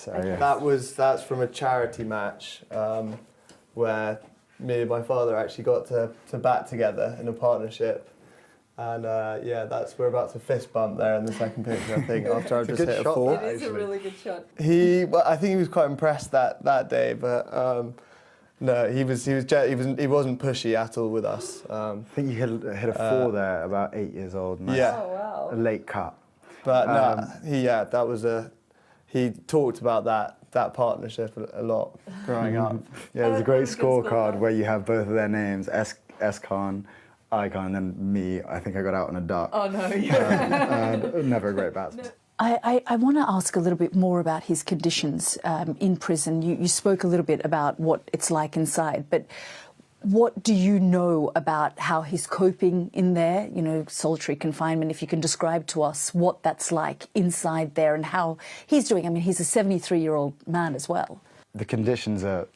Yes, yes. That's from a charity match where me and my father actually got to bat together in a partnership. And yeah, we're about to fist bump there in the second picture, I think, after I've just hit a four. It is a really good shot. I think he was quite impressed that day, but no, he wasn't pushy at all with us. I think you hit a four there, about 8 years old. Nice. Yeah. Oh, wow. A late cut. But no, he talked about that partnership a lot growing up. Yeah, there's a great scorecard where you have both of their names, S Khan, I Khan, and then me. I think I got out on a duck. Oh, no. Never a great batsman. I want to ask a little bit more about his conditions in prison. You spoke a little bit about what it's like inside, but what do you know about how he's coping in there, you know, solitary confinement? If you can describe to us what that's like inside there and how he's doing. I mean, he's a 73-year-old man as well. The conditions are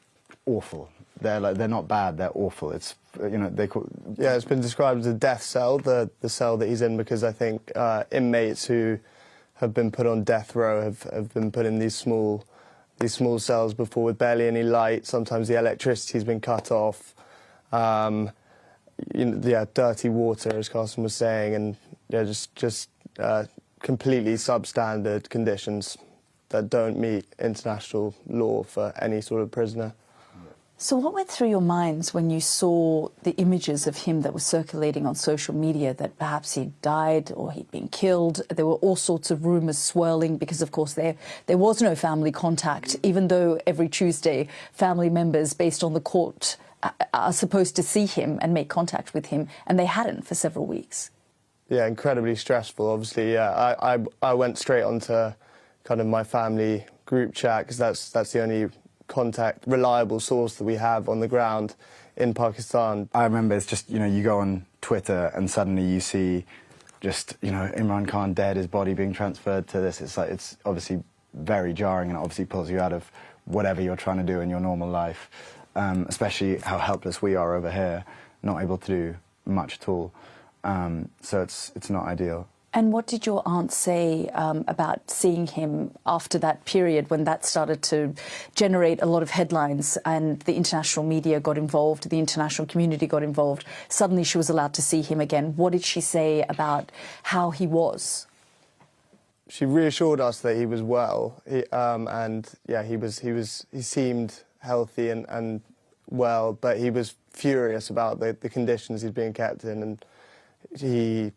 awful. They're not bad, they're awful. It's, you know, Yeah, it's been described as a death cell, the cell that he's in, because I think inmates who have been put on death row have been put in these small cells before with barely any light. Sometimes the electricity's been cut off. Dirty water, as Carson was saying, and yeah, just completely substandard conditions that don't meet international law for any sort of prisoner. So what went through your minds when you saw the images of him that were circulating on social media, that perhaps he'd died or he'd been killed? There were all sorts of rumours swirling because, of course, there was no family contact, even though every Tuesday family members, based on the court, are supposed to see him and make contact with him, and they hadn't for several weeks. Yeah, incredibly stressful, obviously. Yeah, I went straight onto kind of my family group chat, because that's the only reliable source that we have on the ground in Pakistan. I remember it's just, you know, you go on Twitter and suddenly you see just, you know, Imran Khan dead, his body being transferred to this. It's like, it's obviously very jarring, and it obviously pulls you out of whatever you're trying to do in your normal life, especially how helpless we are over here, not able to do much at all. So it's not ideal. And what did your aunt say about seeing him after that period when that started to generate a lot of headlines and the international media got involved, the international community got involved? Suddenly she was allowed to see him again. What did she say about how he was? She reassured us that he was well, and yeah, he seemed healthy and well, but he was furious about the conditions he's being kept in, and he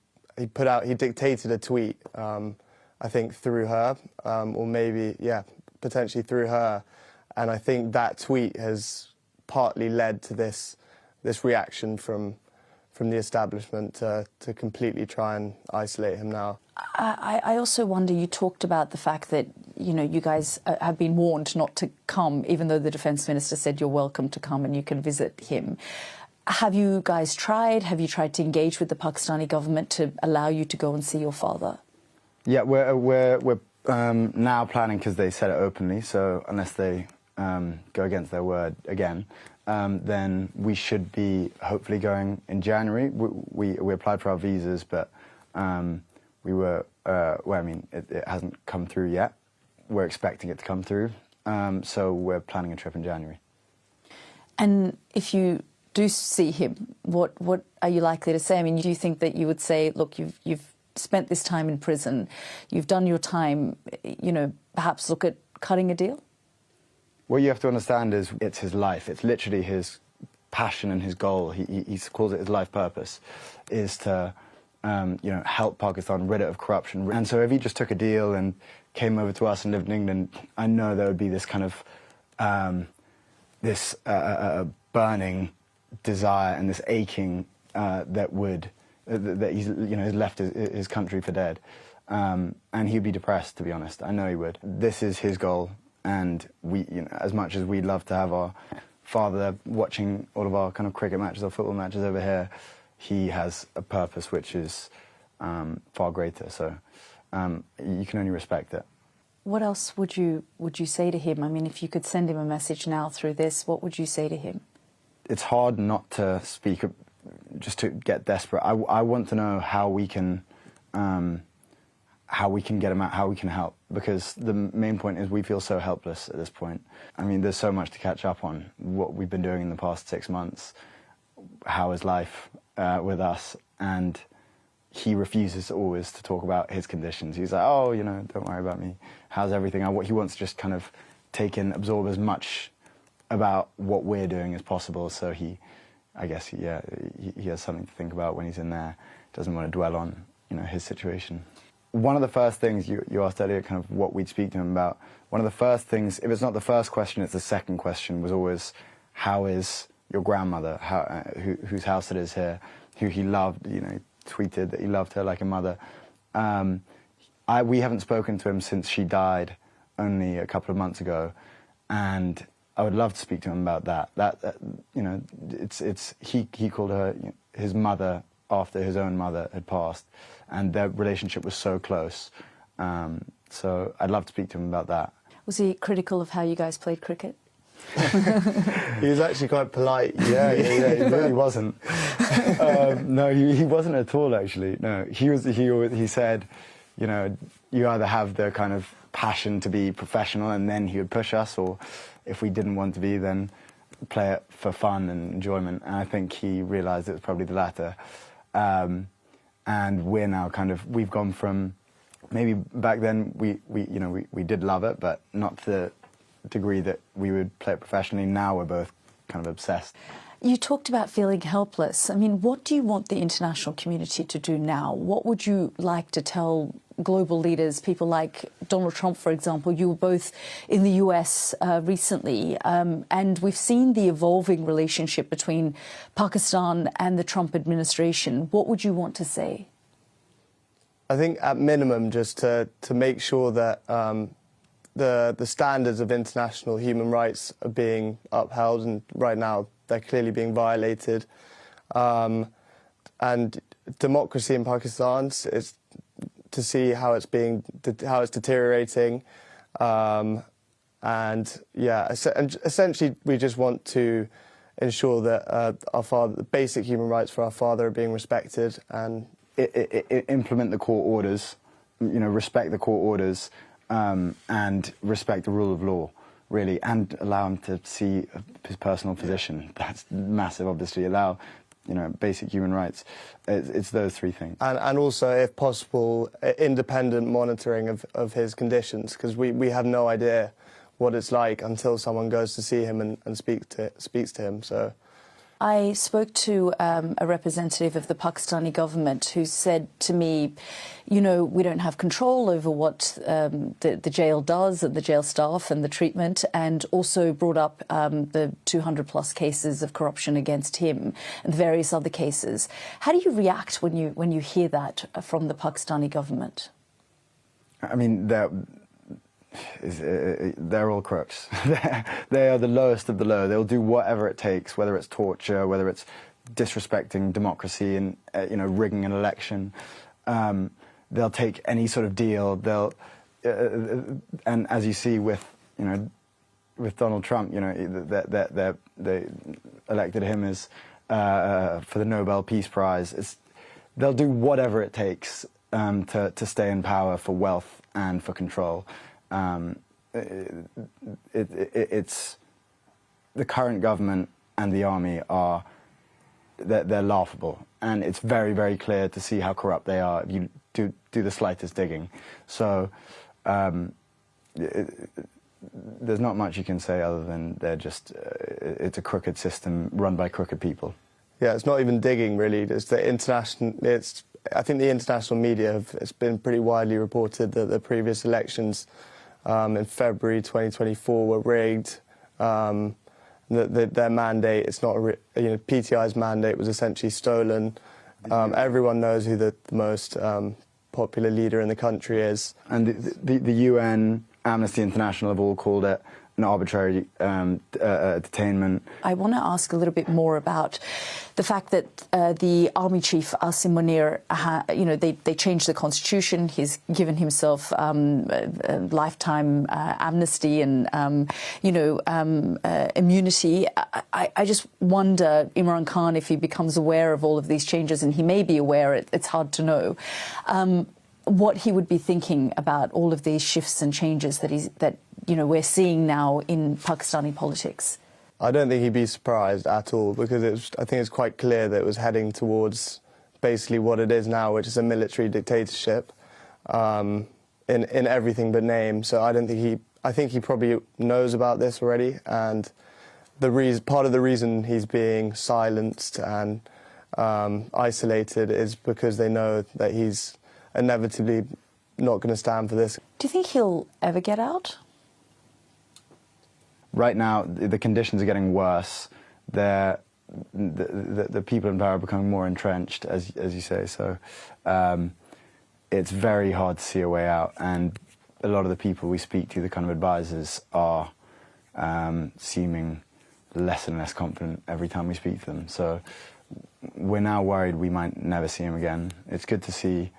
dictated a tweet, I think through her, or maybe, yeah, potentially through her. And I think that tweet has partly led to this reaction from the establishment to completely try and isolate him now. I also wonder, you talked about the fact that, you know, you guys have been warned not to come, even though the Defence Minister said you're welcome to come and you can visit him. Have you guys tried? Have you tried to engage with the Pakistani government to allow you to go and see your father? Yeah, we're now planning, because they said it openly, so unless they go against their word again, then we should be hopefully going in January. We applied for our visas, but we were, well, I mean, it hasn't come through yet. We're expecting it to come through, so we're planning a trip in January. And if you do see him, what are you likely to say? I mean, do you think that you would say, look, you've spent this time in prison, you've done your time, you know, perhaps look at cutting a deal? What you have to understand is it's his life. It's literally his passion and his goal. He calls it his life purpose, is to you know, help Pakistan rid it of corruption. And so if he just took a deal and came over to us and lived in England, I know there would be this kind of burning desire and this aching that he's, you know, has left his country for dead, and he'd be depressed, to be honest. I know he would. This is his goal, and we, you know, as much as we'd love to have our father there watching all of our kind of cricket matches or football matches over here, he has a purpose which is far greater. So you can only respect it. What else would you say to him? I mean, if you could send him a message now through this, what would you say to him? It's hard not to speak, just to get desperate. I want to know how we can how we can get him out, how we can help, because the main point is we feel so helpless at this point. I mean, there's so much to catch up on, what we've been doing in the past 6 months, how is life with us, and he refuses always to talk about his conditions. He's like, oh, you know, don't worry about me, how's everything? He wants to just kind of take in, absorb as much about what we're doing as possible, so I guess he has something to think about when he's in there, doesn't want to dwell on, you know, his situation. One of the first things you asked earlier, kind of what we'd speak to him about, one of the first things, if it's not the first question, it's the second question, was always, how is your grandmother, whose house it is here, who he loved, you know, tweeted that he loved her like a mother. We haven't spoken to him since she died only a couple of months ago, and I would love to speak to him about that. You know, he called her his mother after his own mother had passed, and their relationship was so close. So I'd love to speak to him about that. Was he critical of how you guys played cricket? He was actually quite polite. Yeah, he really wasn't. No, he wasn't at all, actually. No, he said, you know, you either have the kind of passion to be professional, and then he would push us, or if we didn't want to be, then play it for fun and enjoyment. And I think he realised it was probably the latter. And we're now we've gone from, maybe back then we did love it, but not to the degree that we would play it professionally. Now we're both kind of obsessed. You talked about feeling helpless. I mean, what do you want the international community to do now? What would you like to tell global leaders, people like Donald Trump, for example? You were both in the US recently, and we've seen the evolving relationship between Pakistan and the Trump administration. What would you want to say? I think at minimum just to make sure that the standards of international human rights are being upheld, and right now they're clearly being violated. And democracy in Pakistan is to see how it's deteriorating, and yeah, essentially we just want to ensure that the basic human rights for our father are being respected, and implement the court orders, you know, respect the court orders, and respect the rule of law, really, and allow him to see his personal position. That's massive, obviously. Allow, you know, basic human rights. It's those three things. And also, if possible, independent monitoring of his conditions, because we have no idea what it's like until someone goes to see him and speaks to him. So I spoke to a representative of the Pakistani government who said to me, you know, we don't have control over what the jail does and the jail staff and the treatment, and also brought up the 200+ cases of corruption against him and various other cases. How do you react when you hear that from the Pakistani government? I mean, they're all crooks. They are the lowest of the low. They'll do whatever it takes, whether it's torture, whether it's disrespecting democracy and rigging an election. They'll take any sort of deal. They'll and as you see with Donald Trump, they elected him as for the Nobel Peace Prize. They'll do whatever it takes to stay in power for wealth and for control. It's the current government and the army they're laughable, and it's very, very clear to see how corrupt they are if you do the slightest digging. So there's not much you can say other than they're just it's a crooked system run by crooked people. Yeah, it's not even digging really. It's the international. I think the international media it's been pretty widely reported that the previous elections in February 2024 were rigged. Their mandate, it's not PTI's mandate was essentially stolen. Everyone knows who the most popular leader in the country is. And the UN, Amnesty International have all called it an arbitrary detainment. I want to ask a little bit more about the fact that the army chief, Asim Munir, they changed the constitution. He's given himself a lifetime amnesty and, immunity. I just wonder, Imran Khan, if he becomes aware of all of these changes, and he may be aware, it's hard to know. what he would be thinking about all of these shifts and changes that we're seeing now in Pakistani politics? I don't think he'd be surprised at all, because I think it's quite clear that it was heading towards basically what it is now, which is a military dictatorship in everything but name. So I think he probably knows about this already, and part of the reason he's being silenced and isolated is because they know that he's inevitably not going to stand for this. Do you think he'll ever get out? Right now, the conditions are getting worse. The people in power are becoming more entrenched, as you say. So it's very hard to see a way out. And a lot of the people we speak to, the kind of advisors, are seeming less and less confident every time we speak to them. So we're now worried we might never see him again. It's good to see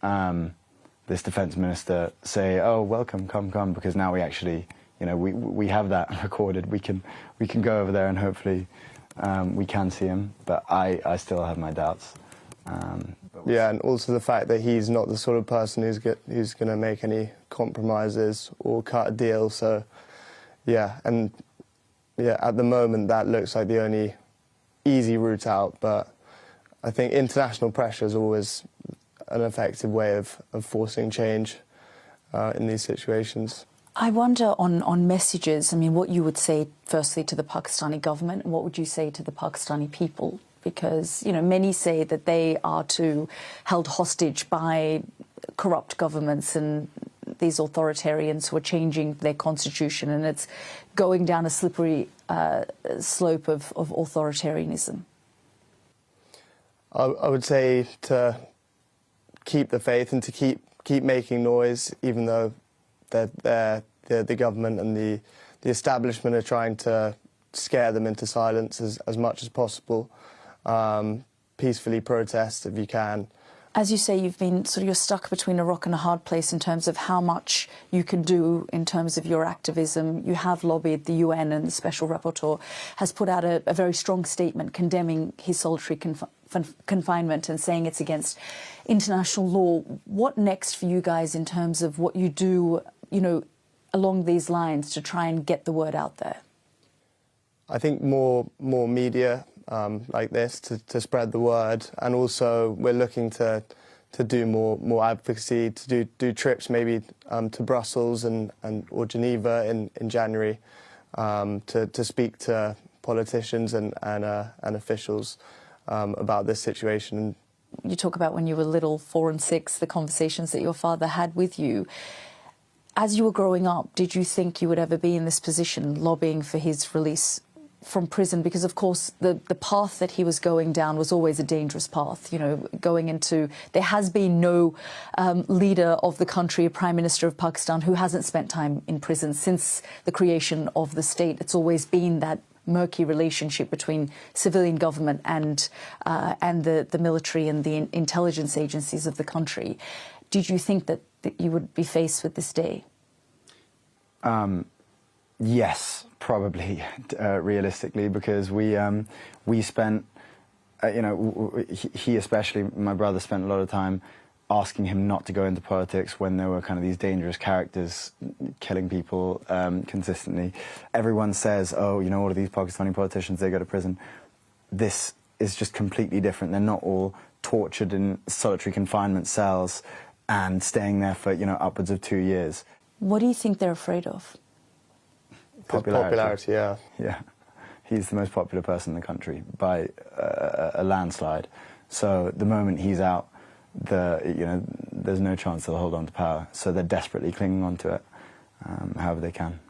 this defence minister say, "Oh, welcome, come," because now we actually, we have that recorded. We can go over there and hopefully we can see him. But I still have my doubts. Yeah, and also the fact that he's not the sort of person who's going to make any compromises or cut a deal. So, yeah, at the moment that looks like the only easy route out. But I think international pressure is always an effective way of forcing change in these situations. I wonder on messages, I mean, what you would say firstly to the Pakistani government, and what would you say to the Pakistani people? Because, many say that they are too held hostage by corrupt governments and these authoritarians who are changing their constitution, and it's going down a slippery slope of authoritarianism. I would say to keep the faith and to keep making noise, even though the government and the establishment are trying to scare them into silence as much as possible. Peacefully protest if you can. As you say, you're stuck between a rock and a hard place in terms of how much you can do in terms of your activism. You have lobbied the UN, and the Special Rapporteur has put out a very strong statement condemning his solitary confinement and saying it's against international law. What next for you guys in terms of what you do, along these lines to try and get the word out there? I think more media like this to spread the word, and also we're looking to do more advocacy, to do trips maybe to Brussels or Geneva in January to speak to politicians and officials about this situation. You talk about when you were little, 4 and 6, the conversations that your father had with you. As you were growing up, did you think you would ever be in this position, lobbying for his release from prison? Because, of course, the path that he was going down was always a dangerous path, going into... There has been no leader of the country, a Prime Minister of Pakistan, who hasn't spent time in prison since the creation of the state. It's always been that murky relationship between civilian government and the military and the intelligence agencies of the country. Did you think that you would be faced with this day? Yes, probably, realistically, because we spent, he especially, my brother, spent a lot of time asking him not to go into politics when there were kind of these dangerous characters killing people consistently. Everyone says, oh, all of these Pakistani politicians, they go to prison. This is just completely different. They're not all tortured in solitary confinement cells and staying there for, upwards of 2 years. What do you think they're afraid of? Popularity, yeah. Yeah. He's the most popular person in the country by a landslide. So the moment he's out, there's no chance they'll hold on to power. So they're desperately clinging on to it, however they can.